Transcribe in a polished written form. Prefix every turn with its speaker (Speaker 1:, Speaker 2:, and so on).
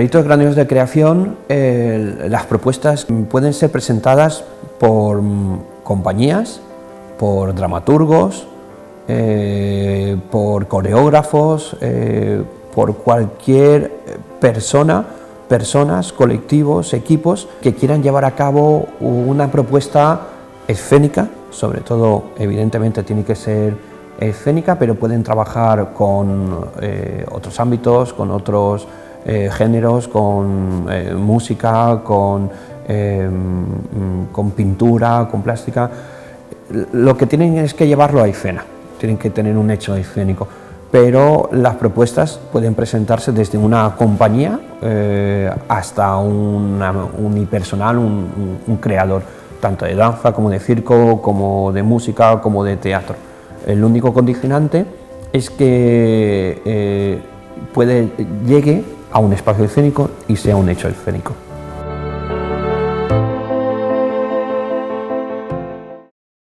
Speaker 1: proyectos grandiosos de creación, las propuestas pueden ser presentadas por compañías, por dramaturgos, por coreógrafos, por cualquier personas, colectivos, equipos que quieran llevar a cabo una propuesta escénica, sobre todo evidentemente tiene que ser escénica, pero pueden trabajar con otros ámbitos, con otros géneros, con música, con pintura, con plástica. Lo que tienen es que llevarlo a escena, tienen que tener un hecho escénico, pero las propuestas pueden presentarse desde una compañía hasta un unipersonal, un creador, tanto de danza como de circo, como de música, como de teatro. El único condicionante es que llegue a un espacio escénico y sea un hecho escénico.